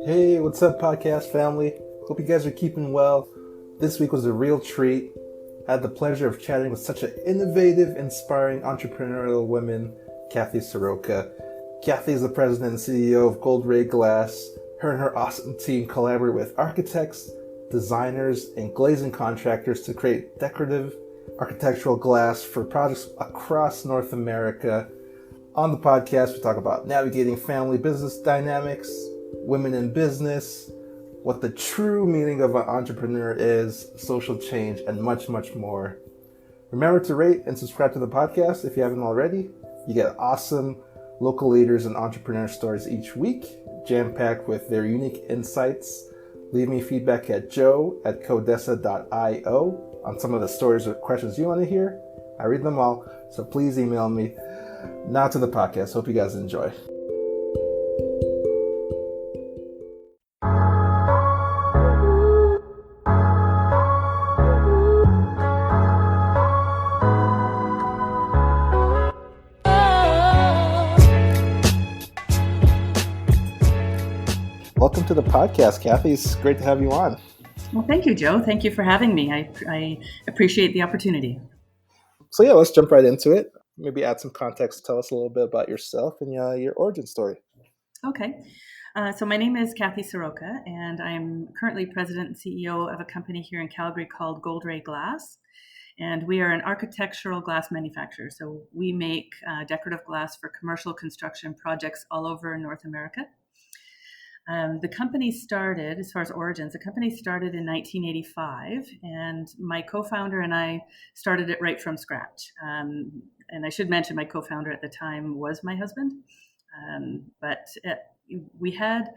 Hey, what's up, podcast family? Hope you guys are keeping well. This week was a real treat. I had the pleasure of chatting with such an innovative, inspiring, entrepreneurial woman, Cathie Saroka. Cathie is the president and CEO of Goldray Glass. Her and her awesome team collaborate with architects, designers, and glazing contractors to create decorative architectural glass for projects across North America. On the podcast, we talk about navigating family business dynamics, women in business, what the true meaning of an entrepreneur is, social change, and much, much more. Remember to rate and subscribe to the podcast if you haven't already. You get awesome local leaders and entrepreneur stories each week, jam-packed with their unique insights. Leave me feedback at joe@codessa.io on some of the stories or questions you want to hear. I read them all, so please email me. Now to the podcast. Hope you guys enjoy. Welcome to the podcast, Cathie. It's great to have you on. Well, thank you, Joe. Thank you for having me. I appreciate the opportunity. So yeah, let's jump right into it. Maybe add some context. Tell us a little bit about yourself and your origin story. Okay. So my name is Cathie Saroka, and I'm currently president and CEO of a company here in Calgary called Goldray Glass. And we are an architectural glass manufacturer. So we make decorative glass for commercial construction projects all over North America. The company started, as far as origins, the company started in 1985, and my co-founder and I started it right from scratch. And I should mention my co-founder at the time was my husband. But we had,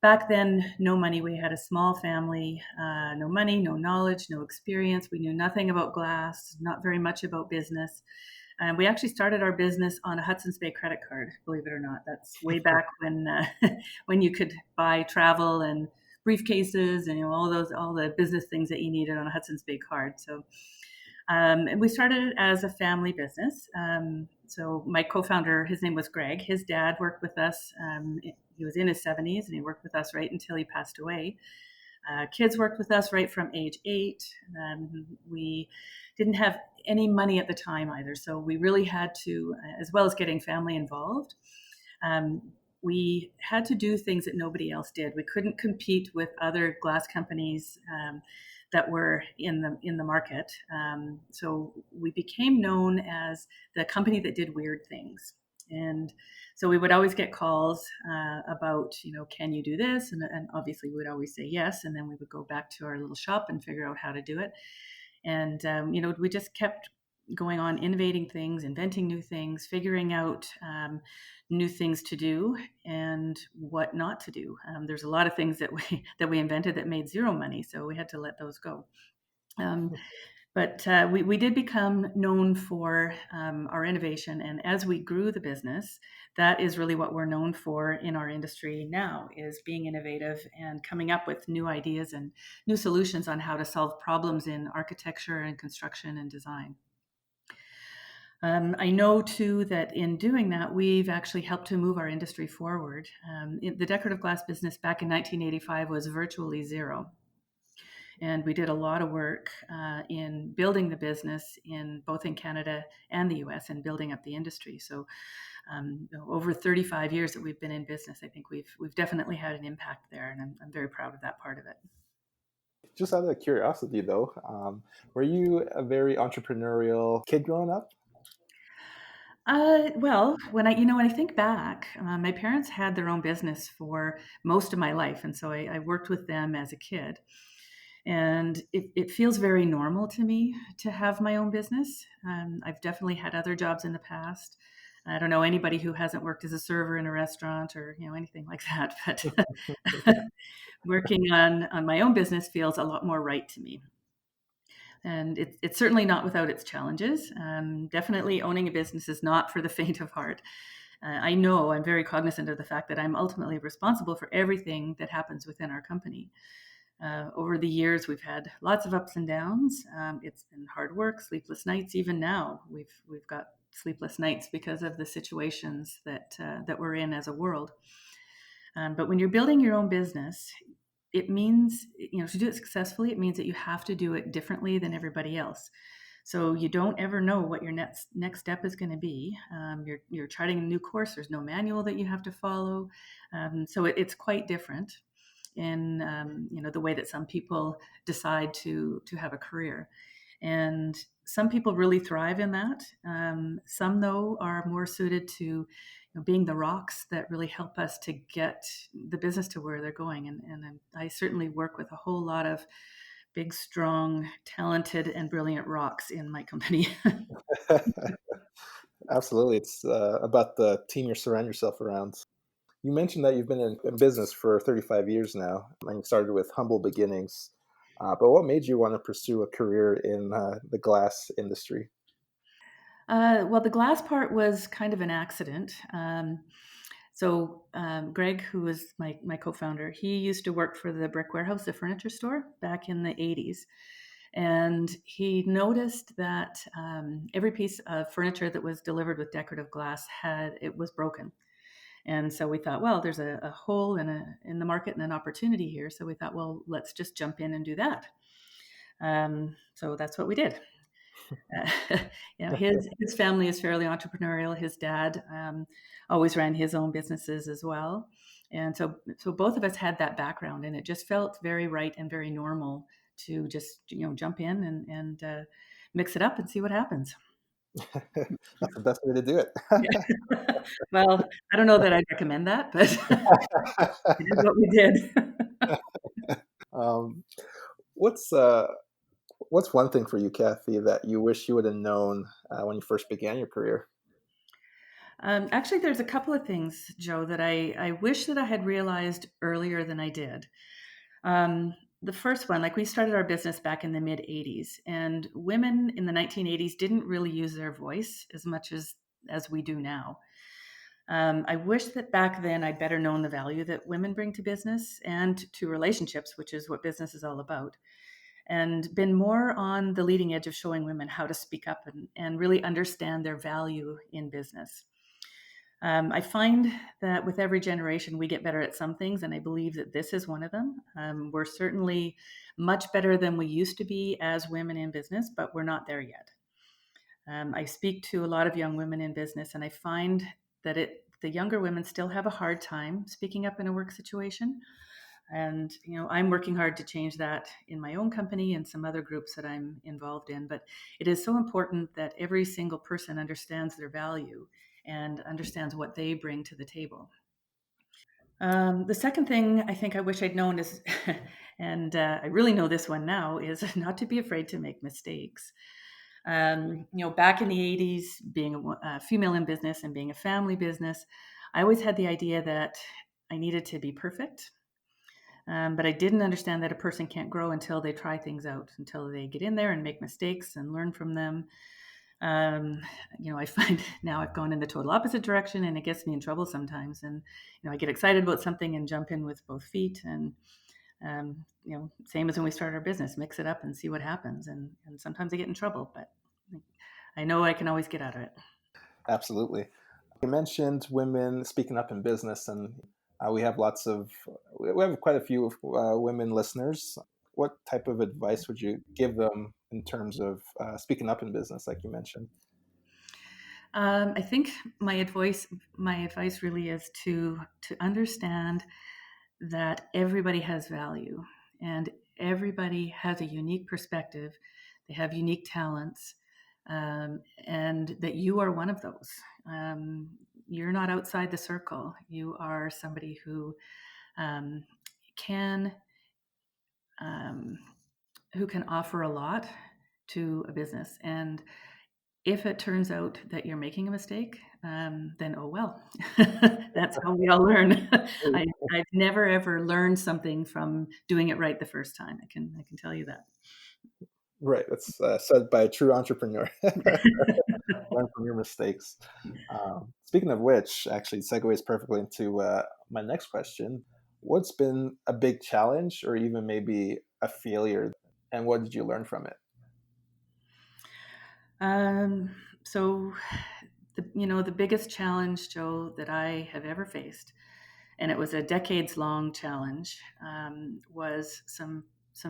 back then, no money. We had a small family, no money, no knowledge, no experience. We knew nothing about glass, not very much about business. And we actually started our business on a Hudson's Bay credit card, believe it or not. That's way back when when you could buy travel and briefcases and all the business things that you needed on a Hudson's Bay card. So and we started it as a family business. So my co-founder, his name was Greg. His dad worked with us. He was in his 70s and he worked with us right until he passed away. Kids worked with us right from age 8. We didn't have any money at the time either. So we really had to, as well as getting family involved, we had to do things that nobody else did. We couldn't compete with other glass companies that were in the market. So we became known as the company that did weird things. And so we would always get calls about, can you do this? And obviously we would always say yes. And then we would go back to our little shop and figure out how to do it. And, we just kept going on, innovating things, inventing new things, figuring out new things to do and what not to do. There's a lot of things that we invented that made zero money. So we had to let those go. But we did become known for our innovation. And as we grew the business, that is really what we're known for in our industry now, is being innovative and coming up with new ideas and new solutions on how to solve problems in architecture and construction and design. I know, too, that in doing that, we've actually helped to move our industry forward. The decorative glass business back in 1985 was virtually zero. And we did a lot of work in building the business both in Canada and the US and building up the industry. So over 35 years that we've been in business, I think we've definitely had an impact there. And I'm very proud of that part of it. Just out of curiosity, though, were you a very entrepreneurial kid growing up? Well, when I think back, my parents had their own business for most of my life. And so I worked with them as a kid. And it feels very normal to me to have my own business. I've definitely had other jobs in the past. I don't know anybody who hasn't worked as a server in a restaurant or anything like that. But working on my own business feels a lot more right to me. And it's certainly not without its challenges. Definitely owning a business is not for the faint of heart. I know I'm very cognizant of the fact that I'm ultimately responsible for everything that happens within our company. Over the years, we've had lots of ups and downs. It's been hard work, sleepless nights. Even now, we've got sleepless nights because of the situations that we're in as a world. But when you're building your own business, it means, to do it successfully, it means that you have to do it differently than everybody else. So you don't ever know what your next step is going to be. You're charting a new course. There's no manual that you have to follow. So it's quite different in the way that some people decide to have a career, and some people really thrive in that. Some though are more suited to being the rocks that really help us to get the business to where they're going. And I certainly work with a whole lot of big, strong, talented, and brilliant rocks in my company. Absolutely. It's about the team you surround yourself around. You mentioned that you've been in business for 35 years now, and you started with humble beginnings. But what made you want to pursue a career in the glass industry? Well, the glass part was kind of an accident. Greg, who was my co-founder, he used to work for the Brick Warehouse, the furniture store, back in the 80s. And he noticed that every piece of furniture that was delivered with decorative glass it was broken. And so we thought, well, there's a hole in the market and an opportunity here. So we thought, well, let's just jump in and do that. So that's what we did. Uh, his family is fairly entrepreneurial. His dad always ran his own businesses as well, and so both of us had that background, and it just felt very right and very normal to just jump in and mix it up and see what happens. That's the best way to do it. Yeah. Well, I don't know that I'd recommend that, but it is what we did. um, what's what's one thing for you, Kathy, that you wish you would have known when you first began your career? Actually, there's a couple of things, Joe, that I wish that I had realized earlier than I did. The first one, like we started our business back in the mid 80s, and women in the 1980s didn't really use their voice as much as we do now. I wish that back then I'd better known the value that women bring to business and to relationships, which is what business is all about, and been more on the leading edge of showing women how to speak up and really understand their value in business. I find that with every generation, we get better at some things, and I believe that this is one of them. We're certainly much better than we used to be as women in business, but we're not there yet. I speak to a lot of young women in business, and I find that the younger women still have a hard time speaking up in a work situation. And I'm working hard to change that in my own company and some other groups that I'm involved in. But it is so important that every single person understands their value and understands what they bring to the table. The second thing I think I wish I'd known is, and I really know this one now, is not to be afraid to make mistakes. Back in the 80s, being a female in business and being a family business, I always had the idea that I needed to be perfect. But I didn't understand that a person can't grow until they try things out, until they get in there and make mistakes and learn from them. Um, I find now I've gone in the total opposite direction, and it gets me in trouble sometimes. And I get excited about something and jump in with both feet. And same as when we start our business, mix it up and see what happens. And sometimes I get in trouble, but I know I can always get out of it. Absolutely. You mentioned women speaking up in business, and we have we have quite a few women listeners. What type of advice would you give them in terms of speaking up in business, like you mentioned? I think my advice really is to understand that everybody has value and everybody has a unique perspective. They have unique talents, and that you are one of those. You're not outside the circle. You are somebody um, can um, who can offer a lot to a business. And if it turns out that you're making a mistake, then oh well. That's how we all learn. I've never ever learned something from doing it right the first time. I can tell you that. Right, that's said by a true entrepreneur. Learn from your mistakes. Speaking of which, actually segues perfectly into my next question. What's been a big challenge or even maybe a failure, and what did you learn from it? So the biggest challenge, Joe, that I have ever faced and it was a decades-long challenge. Was some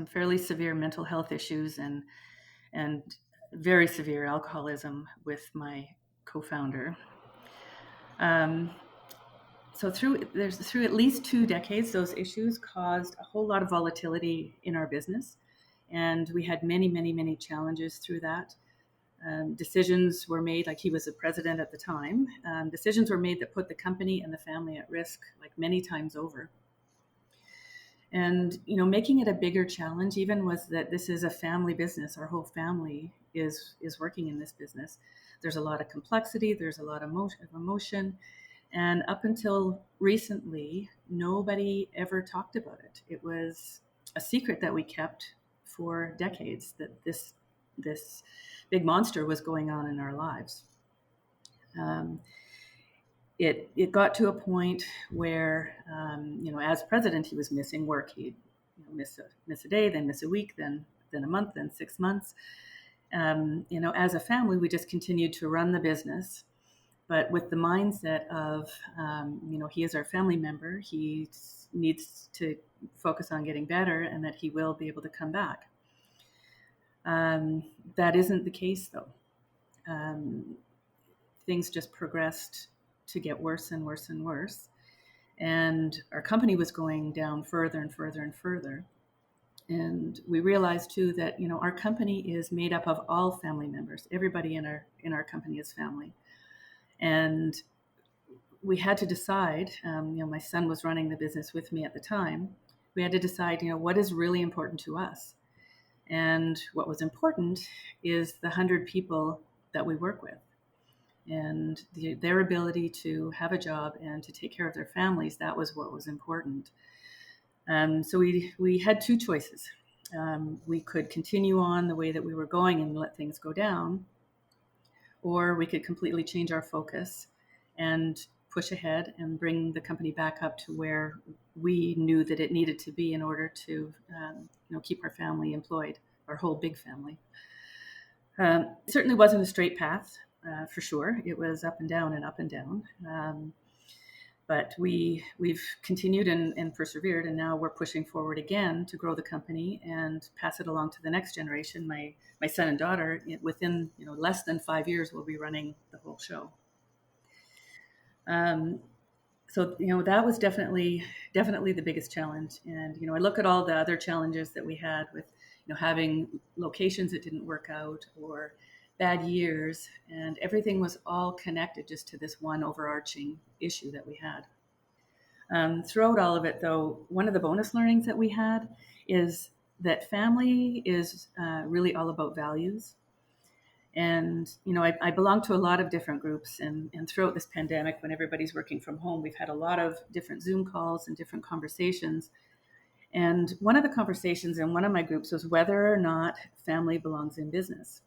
fairly severe mental health issues and very severe alcoholism with my co-founder. So through at least 2 decades, those issues caused a whole lot of volatility in our business, and we had many challenges through that. Decisions were made, like he was the president at the time. Decisions were made that put the company and the family at risk, like many times over. And making it a bigger challenge even was that this is a family business. Our whole family is working in this business. There's a lot of complexity. There's a lot of emotion. And up until recently, nobody ever talked about it. It was a secret that we kept for decades, that this big monster was going on in our lives. It got to a point where, as president, he was missing work. He'd miss a day, then miss a week, then a month, then 6 months. As a family, we just continued to run the business, but with the mindset of, he is our family member. He needs to focus on getting better, and that he will be able to come back. That isn't the case, though. Things just progressed to get worse and worse and worse. And our company was going down further and further and further. And we realized too that, our company is made up of all family members. Everybody in our company is family. And we had to decide, my son was running the business with me at the time. We had to decide, what is really important to us. And what was important is the 100 people that we work with, and their ability to have a job and to take care of their families. That was what was important. So we had 2 choices. We could continue on the way that we were going and let things go down, or we could completely change our focus and push ahead and bring the company back up to where we knew that it needed to be in order to keep our family employed, our whole big family. It certainly wasn't a straight path. For sure. It was up and down and up and down. But we've continued and persevered, and now we're pushing forward again to grow the company and pass it along to the next generation. My son and daughter, within less than 5 years, will be running the whole show. So that was definitely the biggest challenge. And I look at all the other challenges that we had with having locations that didn't work out, or bad years, and everything was all connected just to this one overarching issue that we had. Throughout all of it, though, one of the bonus learnings that we had is that family is really all about values. And, I belong to a lot of different groups, and throughout this pandemic, when everybody's working from home, we've had a lot of different Zoom calls and different conversations. And one of the conversations in one of my groups was whether or not family belongs in business.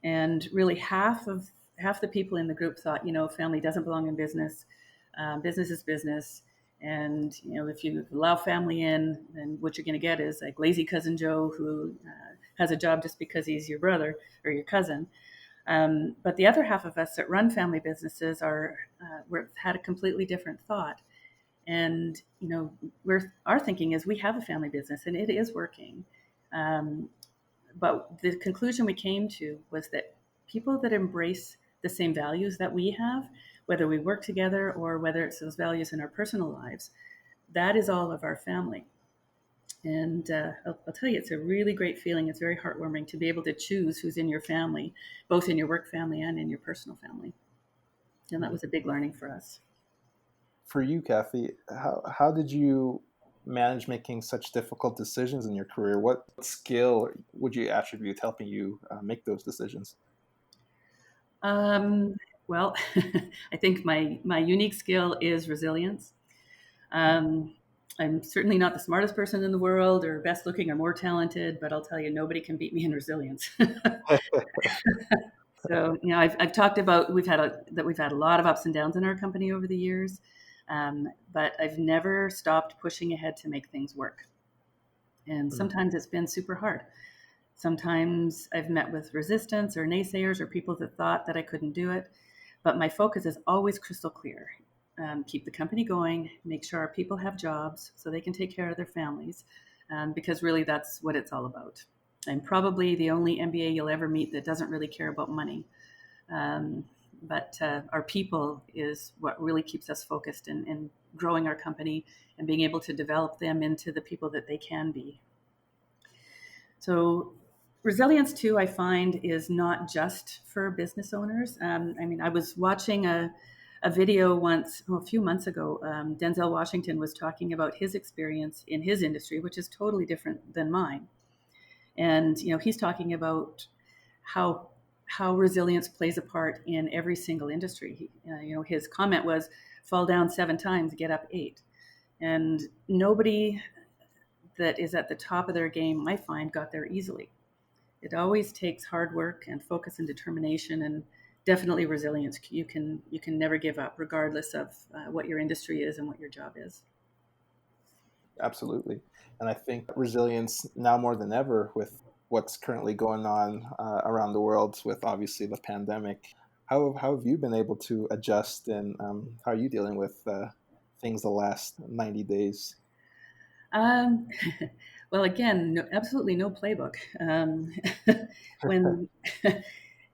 And really half the people in the group thought, family doesn't belong in business. Business is business. And, if you allow family in, then what you're going to get is like lazy cousin Joe who has a job just because he's your brother or your cousin. But the other half of us that run family businesses had a completely different thought. And, our thinking is we have a family business and it is working. But the conclusion we came to was that people that embrace the same values that we have, whether we work together or whether it's those values in our personal lives, that is all of our family. And I'll tell you, it's a really great feeling. It's very heartwarming to be able to choose who's in your family, both in your work family and in your personal family. And that was a big learning for us. For you, Cathie, how did you manage making such difficult decisions in your career? What skill would you attribute helping you make those decisions? Well, I think my unique skill is resilience. I'm certainly not the smartest person in the world or best looking or more talented, but I'll tell you, nobody can beat me in resilience. So, I've talked about we've had a lot of ups and downs in our company over the years. But I've never stopped pushing ahead to make things work. And sometimes it's been super hard. Sometimes I've met with resistance or naysayers or people that thought that I couldn't do it. But my focus is always crystal clear. keep the company going, make sure our people have jobs so they can take care of their families, because really that's what it's all about. I'm probably the only MBA you'll ever meet that doesn't really care about money. But our people is what really keeps us focused in growing our company and being able to develop them into the people that they can be. So resilience too, I find, is not just for business owners. I was watching a video once, a few months ago. Denzel Washington was talking about his experience in his industry, which is totally different than mine. And he's talking about how resilience plays a part in every single industry. His comment was, "Fall down 7 times, get up 8." And nobody that is at the top of their game, I find, got there easily. It always takes hard work and focus and determination, and definitely resilience. You can never give up, regardless of what your industry is and what your job is. Absolutely. And I think resilience now more than ever with what's currently going on around the world with obviously the pandemic. How have you been able to adjust, and how are you dealing with things the last 90 days? Um, well, again, absolutely no playbook. When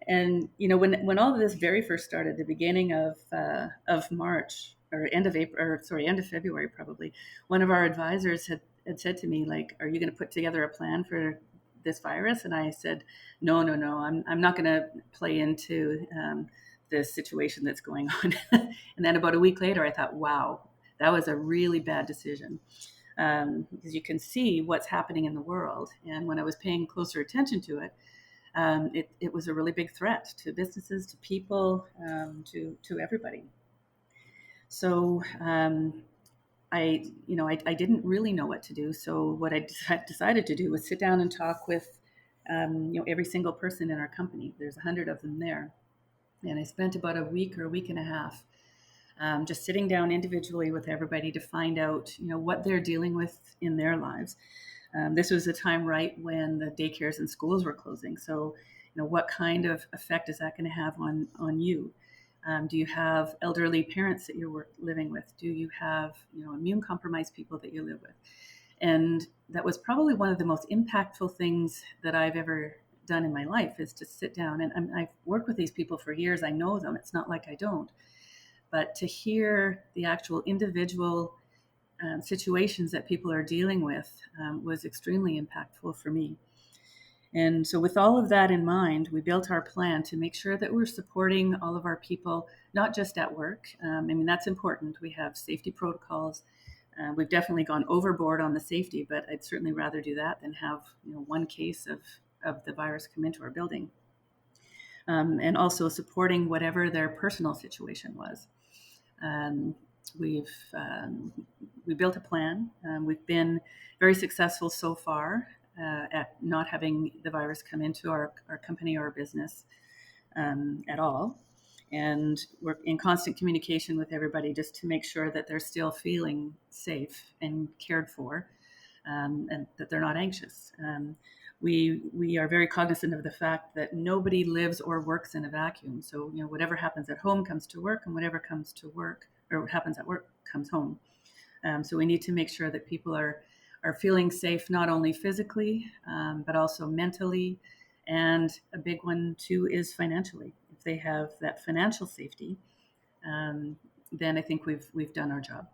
and when all of this very first started, the beginning of March, or end of April, or sorry, end of February, probably, one of our advisors had said to me, like, "Are you going to put together a plan for this virus?" And I said, "No, no, no. I'm not going to play into this situation that's going on." And then about a week later, I thought, "Wow, that was a really bad decision." Because you can see what's happening in the world. And when I was paying closer attention to it, it was a really big threat to businesses, to people, to everybody. So I didn't really know what to do. So what I decided to do was sit down and talk with every single person in our company. There's 100 of them there, and I spent about a week or a week and a half just sitting down individually with everybody to find out, what they're dealing with in their lives. This was a time right when the daycares and schools were closing. So, what kind of effect is that going to have on you? Do you have elderly parents that you're living with? Do you have, immune compromised people that you live with? And that was probably one of the most impactful things that I've ever done in my life, is to sit down. And I've worked with these people for years. I know them. It's not like I don't. But to hear the actual individual situations that people are dealing with was extremely impactful for me. And so, with all of that in mind, we built our plan to make sure that we're supporting all of our people, not just at work. That's important. We have safety protocols. We've definitely gone overboard on the safety, but I'd certainly rather do that than have one case of the virus come into our building. And also supporting whatever their personal situation was. We built a plan. We've been very successful so far at not having the virus come into our company or our business at all. And we're in constant communication with everybody just to make sure that they're still feeling safe and cared for, and that they're not anxious. We are very cognizant of the fact that nobody lives or works in a vacuum. So, whatever happens at home comes to work, and whatever comes to work or what happens at work comes home. So we need to make sure that people are feeling safe, not only physically, but also mentally. And a big one too is financially. If they have that financial safety, then I think we've done our job.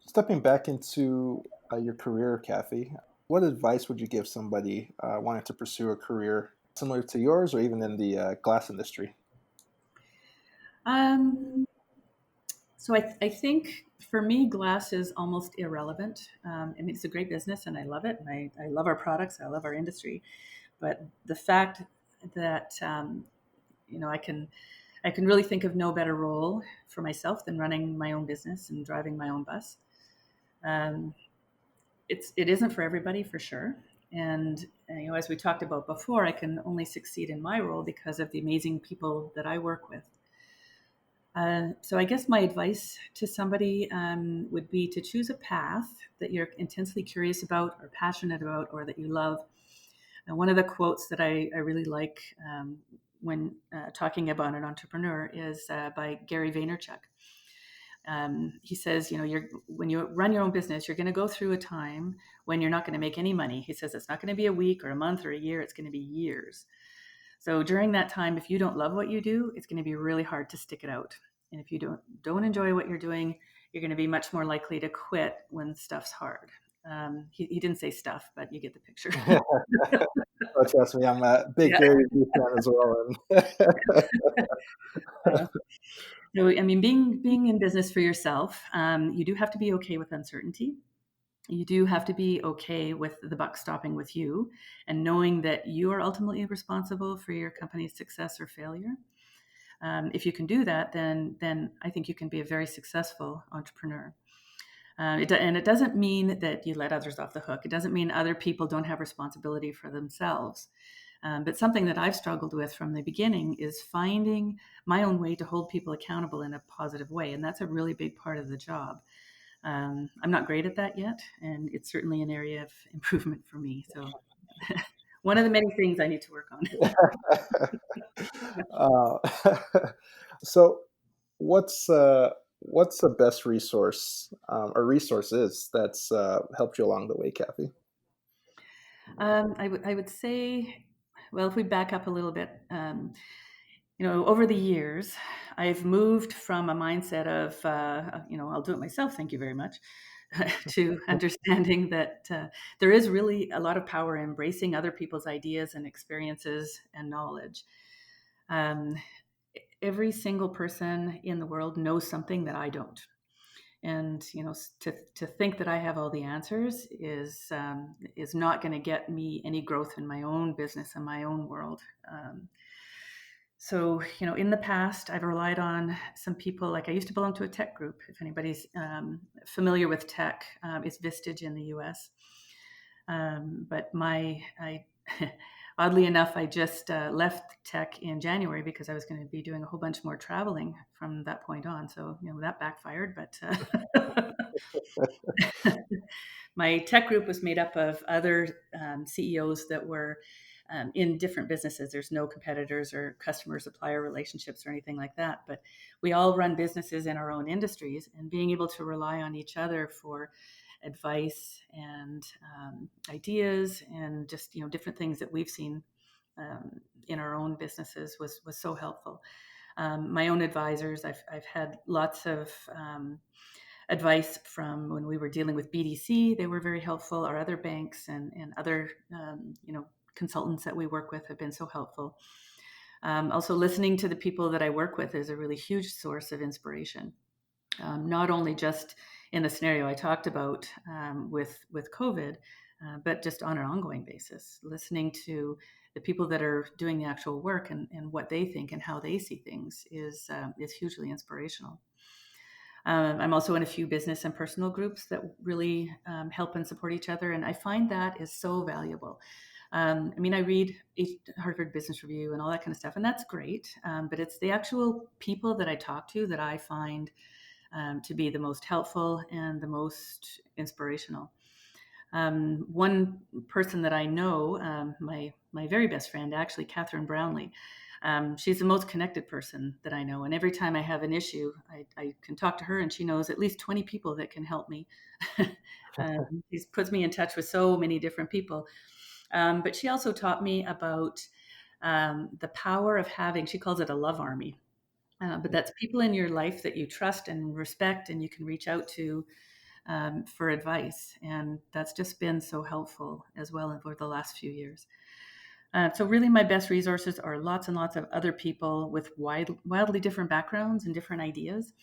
Stepping back into your career, Cathie, what advice would you give somebody wanting to pursue a career similar to yours, or even in the glass industry? So I think for me, glass is almost irrelevant. It's a great business and I love it. And I love our products. I love our industry. But the fact that, I can really think of no better role for myself than running my own business and driving my own bus. Um, it isn't for everybody, for sure. And as we talked about before, I can only succeed in my role because of the amazing people that I work with. So I guess my advice to somebody would be to choose a path that you're intensely curious about or passionate about or that you love. And one of the quotes that I really like when talking about an entrepreneur is by Gary Vaynerchuk. He says, when you run your own business, you're going to go through a time when you're not going to make any money. He says it's not going to be a week or a month or a year. It's going to be years. So during that time, if you don't love what you do, it's going to be really hard to stick it out. And if you don't enjoy what you're doing, you're going to be much more likely to quit when stuff's hard. He didn't say stuff, but you get the picture. Oh, trust me, I'm a big Gary Vee fan as well. So, I mean, being in business for yourself, you do have to be okay with uncertainty. You do have to be okay with the buck stopping with you and knowing that you are ultimately responsible for your company's success or failure. If you can do that, then I think you can be a very successful entrepreneur. And it doesn't mean that you let others off the hook. It doesn't mean other people don't have responsibility for themselves. But something that I've struggled with from the beginning is finding my own way to hold people accountable in a positive way. And that's a really big part of the job. I'm not great at that yet, and it's certainly an area of improvement for me. So one of the many things I need to work on. So what's the best resource or resources that's helped you along the way, Cathie? I would say, well, if we back up a little bit, over the years, I've moved from a mindset of, I'll do it myself, thank you very much, to understanding that there is really a lot of power in embracing other people's ideas and experiences and knowledge. Every single person in the world knows something that I don't. And to think that I have all the answers is not going to get me any growth in my own business and my own world. So, in the past, I've relied on some people. Like I used to belong to a tech group. If anybody's familiar with tech, it's Vistage in the U.S. But oddly enough, I just left tech in January because I was going to be doing a whole bunch more traveling from that point on. So, that backfired. But my tech group was made up of other CEOs that were in different businesses. There's no competitors or customer supplier relationships or anything like that. But we all run businesses in our own industries, and being able to rely on each other for advice and ideas and just different things that we've seen in our own businesses was so helpful. My own advisors, I've had lots of advice from when we were dealing with BDC. They were very helpful. Our other banks and other consultants that we work with have been so helpful. Also, listening to the people that I work with is a really huge source of inspiration. Not only just in the scenario I talked about with COVID, but just on an ongoing basis, listening to the people that are doing the actual work and what they think and how they see things is hugely inspirational. I'm also in a few business and personal groups that really help and support each other, and I find that is so valuable. I read Harvard Business Review and all that kind of stuff, and that's great. But it's the actual people that I talk to that I find to be the most helpful and the most inspirational. One person that I know, my very best friend, actually, Catherine Brownlee, she's the most connected person that I know. And every time I have an issue, I can talk to her, and she knows at least 20 people that can help me. She puts me in touch with so many different people. But she also taught me about the power of having, she calls it a love army. But that's people in your life that you trust and respect and you can reach out to for advice. And that's just been so helpful as well over the last few years. So really my best resources are lots and lots of other people with wildly different backgrounds and different ideas.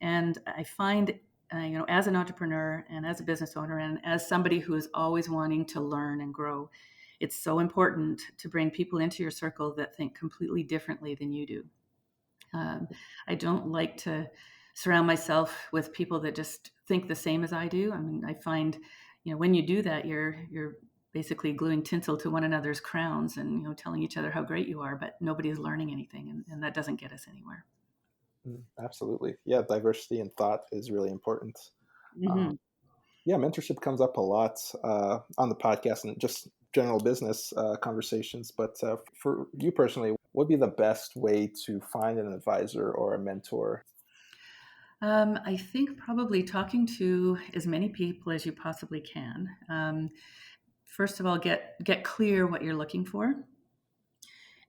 And I find, as an entrepreneur and as a business owner and as somebody who is always wanting to learn and grow, it's so important to bring people into your circle that think completely differently than you do. I don't like to surround myself with people that just think the same as I do. I find, when you do that, you're basically gluing tinsel to one another's crowns and, telling each other how great you are, but nobody's learning anything, and that doesn't get us anywhere. Absolutely. Yeah, diversity in thought is really important. Mm-hmm. Mentorship comes up a lot on the podcast and just general business conversations. But for you personally, what would be the best way to find an advisor or a mentor? I think probably talking to as many people as you possibly can. First of all, get clear what you're looking for,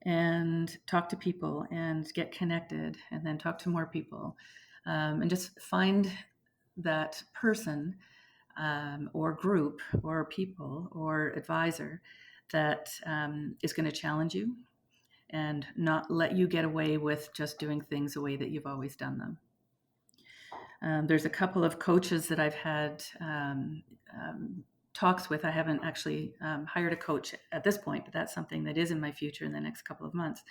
and talk to people and get connected, and then talk to more people, and just find that person or group or people or advisor that is going to challenge you and not let you get away with just doing things the way that you've always done them. There's a couple of coaches that I've had talks with. I haven't actually hired a coach at this point, but that's something that is in my future in the next couple of months.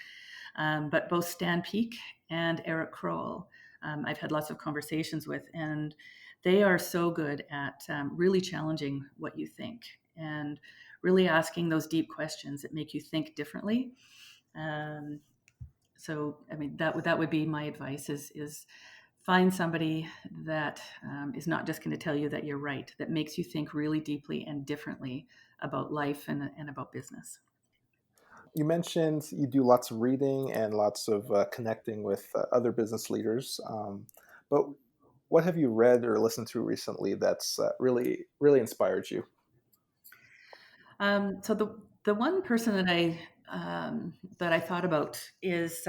But both Stan Peak and Eric Kroll, I've had lots of conversations with, and they are so good at really challenging what you think and really asking those deep questions that make you think differently. So, I mean, that would be my advice: is find somebody that is not just going to tell you that you're right, that makes you think really deeply and differently about life and about business. You mentioned you do lots of reading and lots of connecting with other business leaders. But what have you read or listened to recently that's really inspired you? So the one person that I thought about is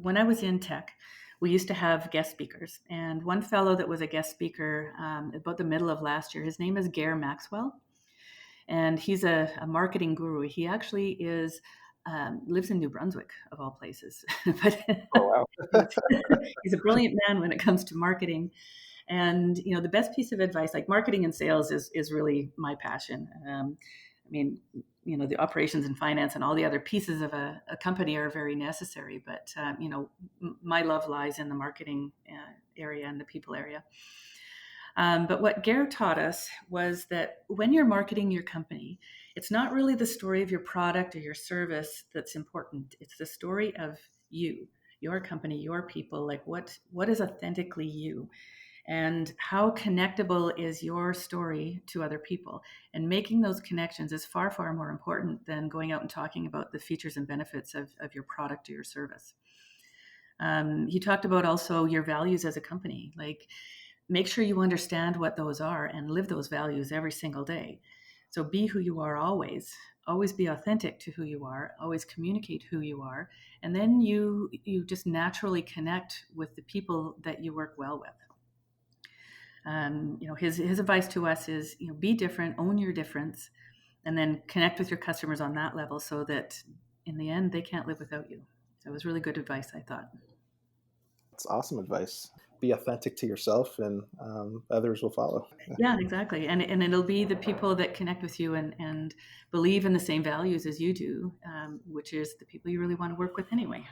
when I was in tech, we used to have guest speakers, and one fellow that was a guest speaker about the middle of last year, his name is Gare Maxwell, and he's a marketing guru. He actually is lives in New Brunswick of all places, but Oh, wow. he's a brilliant man when it comes to marketing. And the best piece of advice, like marketing and sales, is really my passion. I mean, the operations and finance and all the other pieces of a company are very necessary, but my love lies in the marketing area and the people area. But what Gare taught us was that when you're marketing your company, it's not really the story of your product or your service that's important. It's the story of you, your company, your people. Like what is authentically you, and how connectable is your story to other people. And making those connections is far, far more important than going out and talking about the features and benefits of your product or your service. He talked about also your values as a company. Like, make sure you understand what those are and live those values every single day. So be who you are always be authentic to who you are, always communicate who you are, and then you just naturally connect with the people that you work well with. His advice to us is, be different, own your difference, and then connect with your customers on that level so that in the end they can't live without you. So it was really good advice, I thought. It's awesome advice. Be authentic to yourself, and others will follow. Yeah, exactly. And it'll be the people that connect with you and believe in the same values as you do, which is the people you really want to work with anyway.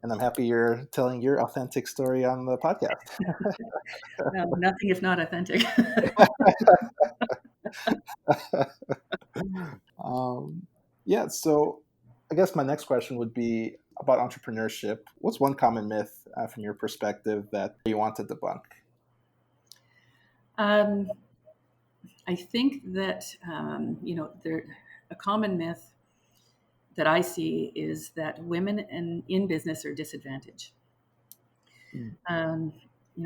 And I'm happy you're telling your authentic story on the podcast. Nothing if not authentic. um, yeah, so I guess my next question would be about entrepreneurship. What's one common myth from your perspective that you want to debunk? um, I think that a common myth that I see is that women in business are disadvantaged. Mm. Um,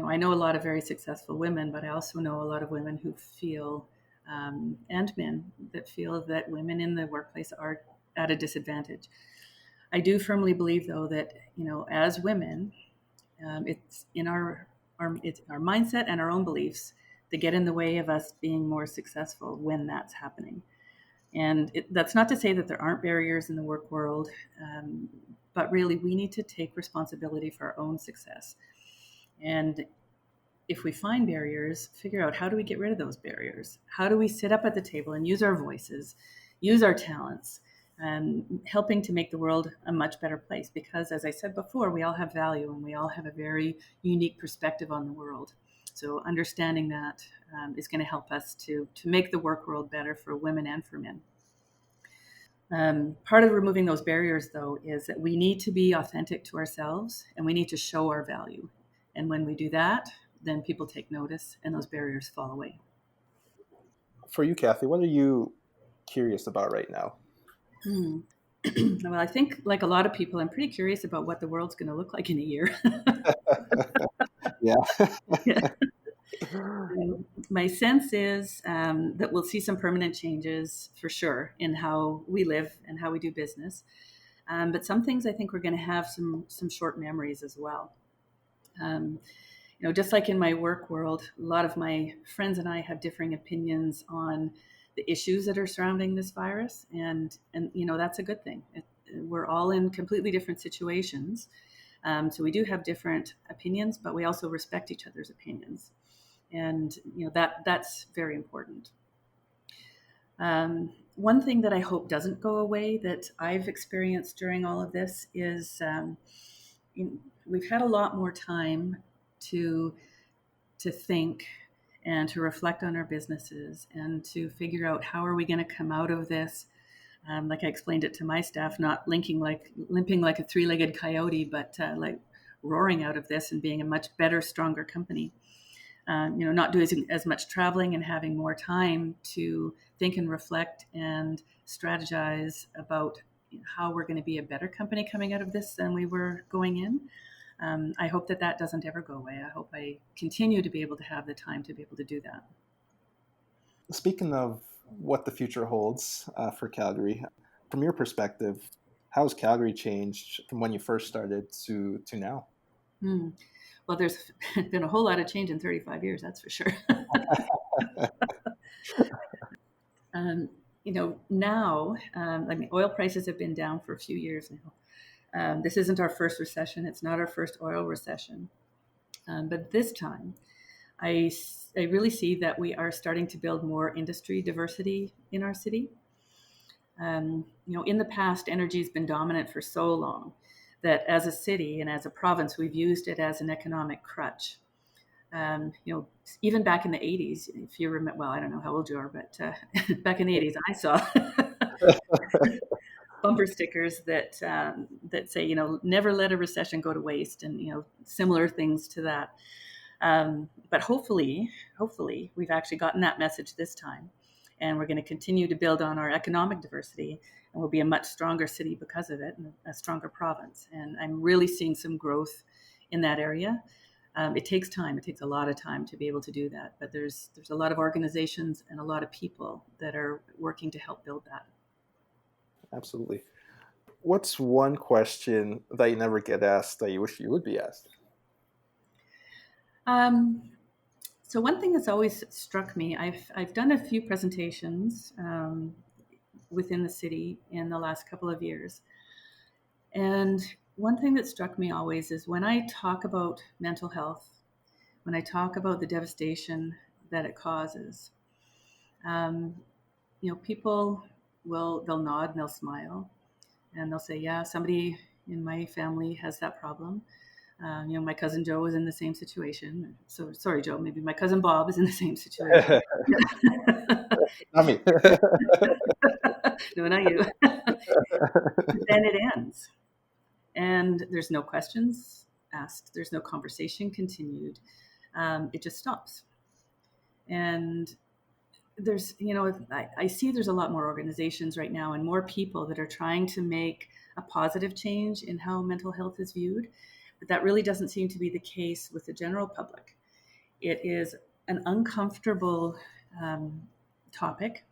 I know a lot of very successful women, but I also know a lot of women who feel, and men that feel that women in the workplace are at a disadvantage. I do firmly believe, though, that as women, it's in it's our mindset and our own beliefs that get in the way of us being more successful when that's happening. And that's not to say that there aren't barriers in the work world, but really we need to take responsibility for our own success. And if we find barriers, figure out, how do we get rid of those barriers? How do we sit up at the table and use our voices, use our talents, helping to make the world a much better place? Because, as I said before, we all have value and we all have a very unique perspective on the world. So understanding that is going to help us to make the work world better for women and for men. Part of removing those barriers, though, is that we need to be authentic to ourselves and we need to show our value. And when we do that, then people take notice and those barriers fall away. For you, Cathie, what are you curious about right now? Hmm. Well, I think, like a lot of people, I'm pretty curious about what the world's going to look like in a year. Yeah. My sense is that we'll see some permanent changes for sure in how we live and how we do business. But some things I think we're going to have some short memories as well. Um, just like in my work world, a lot of my friends and I have differing opinions on the issues that are surrounding this virus, and that's a good thing. We're all in completely different situations, so we do have different opinions, but we also respect each other's opinions, and that's very important. One thing that I hope doesn't go away that I've experienced during all of this is we've had a lot more time to think and to reflect on our businesses and to figure out how are we going to come out of this. Like I explained it to my staff, not limping like a three-legged coyote, but like roaring out of this and being a much better, stronger company. Not doing as much traveling and having more time to think and reflect and strategize about how we're going to be a better company coming out of this than we were going in. I hope that doesn't ever go away. I hope I continue to be able to have the time to be able to do that. Speaking of what the future holds for Calgary, from your perspective, how has Calgary changed from when you first started to now? Well, there's been a whole lot of change in 35 years, that's for sure. Now, oil prices have been down for a few years now. This isn't our first recession. It's not our first oil recession. But this time, I really see that we are starting to build more industry diversity in our city. In the past, energy has been dominant for so long that as a city and as a province, we've used it as an economic crutch. Even back in the 80s, if you remember, well, I don't know how old you are, but back in the 80s, I saw bumper stickers that say, never let a recession go to waste, and similar things to that. But hopefully, we've actually gotten that message this time, and we're going to continue to build on our economic diversity, and we'll be a much stronger city because of it, and a stronger province. And I'm really seeing some growth in that area. It takes time. It takes a lot of time to be able to do that. But there's a lot of organizations and a lot of people that are working to help build that. Absolutely. What's one question that you never get asked that you wish you would be asked? So one thing that's always struck me, I've done a few presentations within the city in the last couple of years. And one thing that struck me always is when I talk about mental health, when I talk about the devastation that it causes, people they'll nod and they'll smile and they'll say, yeah, somebody in my family has that problem. My cousin Joe was in the same situation. So sorry, Joe, maybe my cousin Bob is in the same situation. Not me. No, not you. Then it ends. And there's no questions asked. There's no conversation continued. It just stops. And there's, I see there's a lot more organizations right now and more people that are trying to make a positive change in how mental health is viewed. But that really doesn't seem to be the case with the general public. It is an uncomfortable topic.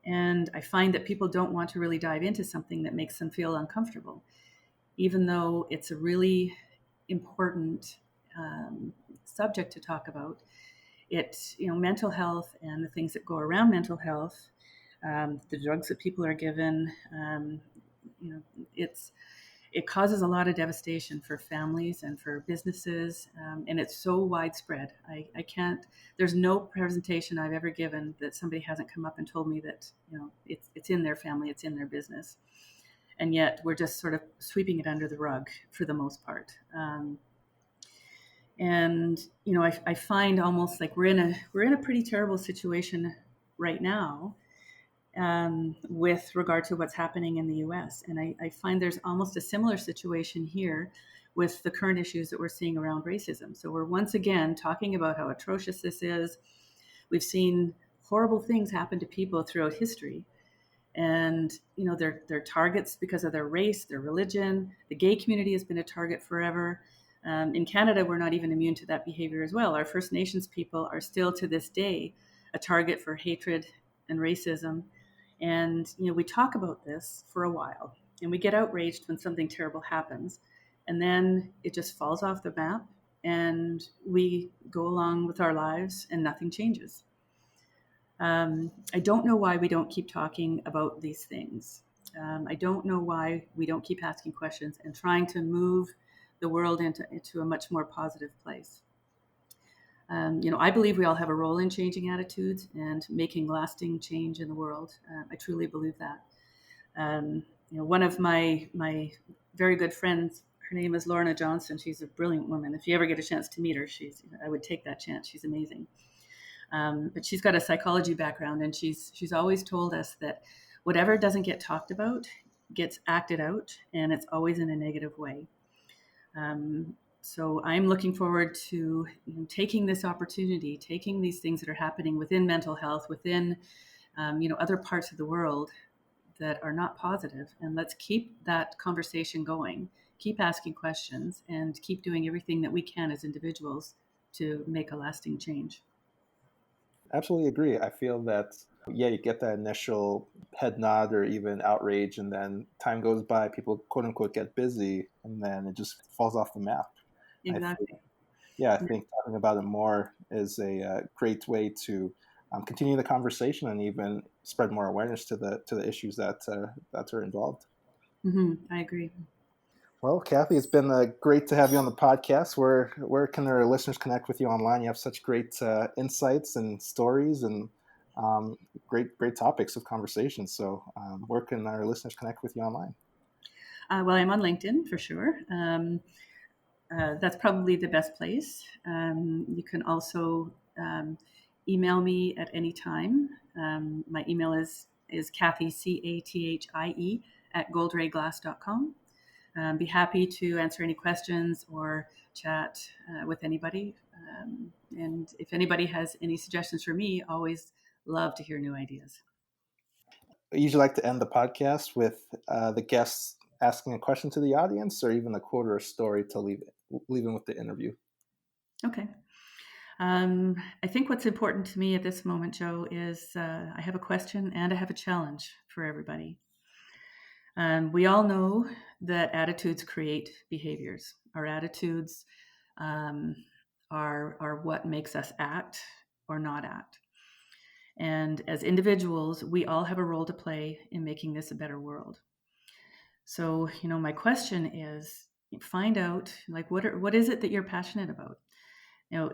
And I find that people don't want to really dive into something that makes them feel uncomfortable, even though it's a really important subject to talk about. Mental health and the things that go around mental health, the drugs that people are given, it causes a lot of devastation for families and for businesses, and it's so widespread. I can't. There's no presentation I've ever given that somebody hasn't come up and told me that it's in their family, it's in their business, and yet we're just sort of sweeping it under the rug for the most part. I find almost like we're in a pretty terrible situation right now with regard to what's happening in the U.S. And I find there's almost a similar situation here with the current issues that we're seeing around racism. So we're once again talking about how atrocious this is. We've seen horrible things happen to people throughout history. And, they're targets because of their race, their religion. The gay community has been a target forever. In Canada, we're not even immune to that behavior as well. Our First Nations people are still to this day a target for hatred and racism. And, we talk about this for a while and we get outraged when something terrible happens. And then it just falls off the map and we go along with our lives and nothing changes. I don't know why we don't keep talking about these things. I don't know why we don't keep asking questions and trying to move the world into a much more positive place. I believe we all have a role in changing attitudes and making lasting change in the world. I truly believe that. One of my very good friends, her name is Lorna Johnson. She's a brilliant woman. If you ever get a chance to meet her, I would take that chance. She's amazing. But she's got a psychology background, and she's always told us that whatever doesn't get talked about gets acted out, and it's always in a negative way. So I'm looking forward to taking this opportunity, taking these things that are happening within mental health, within other parts of the world that are not positive, and let's keep that conversation going, keep asking questions, and keep doing everything that we can as individuals to make a lasting change. Absolutely agree. I feel that, you get that initial head nod or even outrage, and then time goes by, people quote unquote get busy, and then it just falls off the map. Exactly. I think talking about it more is a great way to continue the conversation and even spread more awareness to the issues that are involved. Mm-hmm. I agree. Well, Cathie, it's been great to have you on the podcast. Where can our listeners connect with you online? You have such great insights and stories and great topics of conversation. So, where can our listeners connect with you online? Well, I'm on LinkedIn for sure. That's probably the best place. You can also email me at any time. My email is Cathie, Cathie, at goldrayglass.com. Be happy to answer any questions or chat with anybody. And if anybody has any suggestions for me, always love to hear new ideas. I usually like to end the podcast with the guests asking a question to the audience, or even a quote or a story to leave them with the interview. Okay. I think what's important to me at this moment, Joe, is I have a question and I have a challenge for everybody. We all know that attitudes create behaviors. Our attitudes are what makes us act or not act. And as individuals, we all have a role to play in making this a better world. So, my question is, find out what is it that you're passionate about?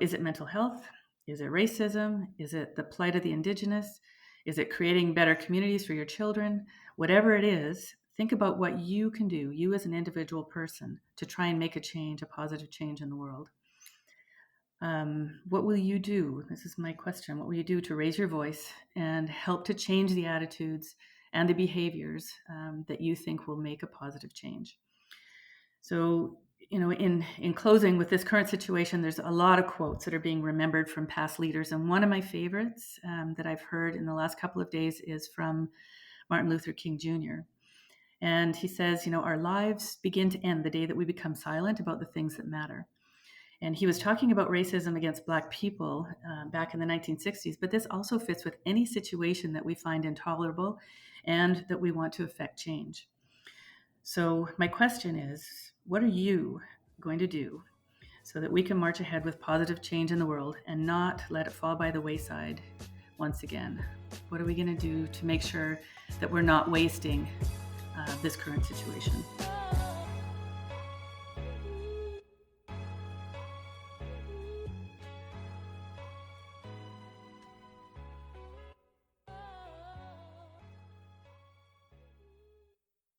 Is it mental health? Is it racism? Is it the plight of the Indigenous? Is it creating better communities for your children? Whatever it is, think about what you can do, you as an individual person, to try and make a positive change in the world. What will you do? This is my question. What will you do to raise your voice and help to change the attitudes and the behaviors that you think will make a positive change? So, in closing with this current situation, there's a lot of quotes that are being remembered from past leaders. And one of my favorites that I've heard in the last couple of days is from Martin Luther King Jr. And he says, our lives begin to end the day that we become silent about the things that matter. And he was talking about racism against Black people back in the 1960s, but this also fits with any situation that we find intolerable and that we want to affect change. So my question is, what are you going to do so that we can march ahead with positive change in the world and not let it fall by the wayside once again? What are we going to do to make sure that we're not wasting this current situation?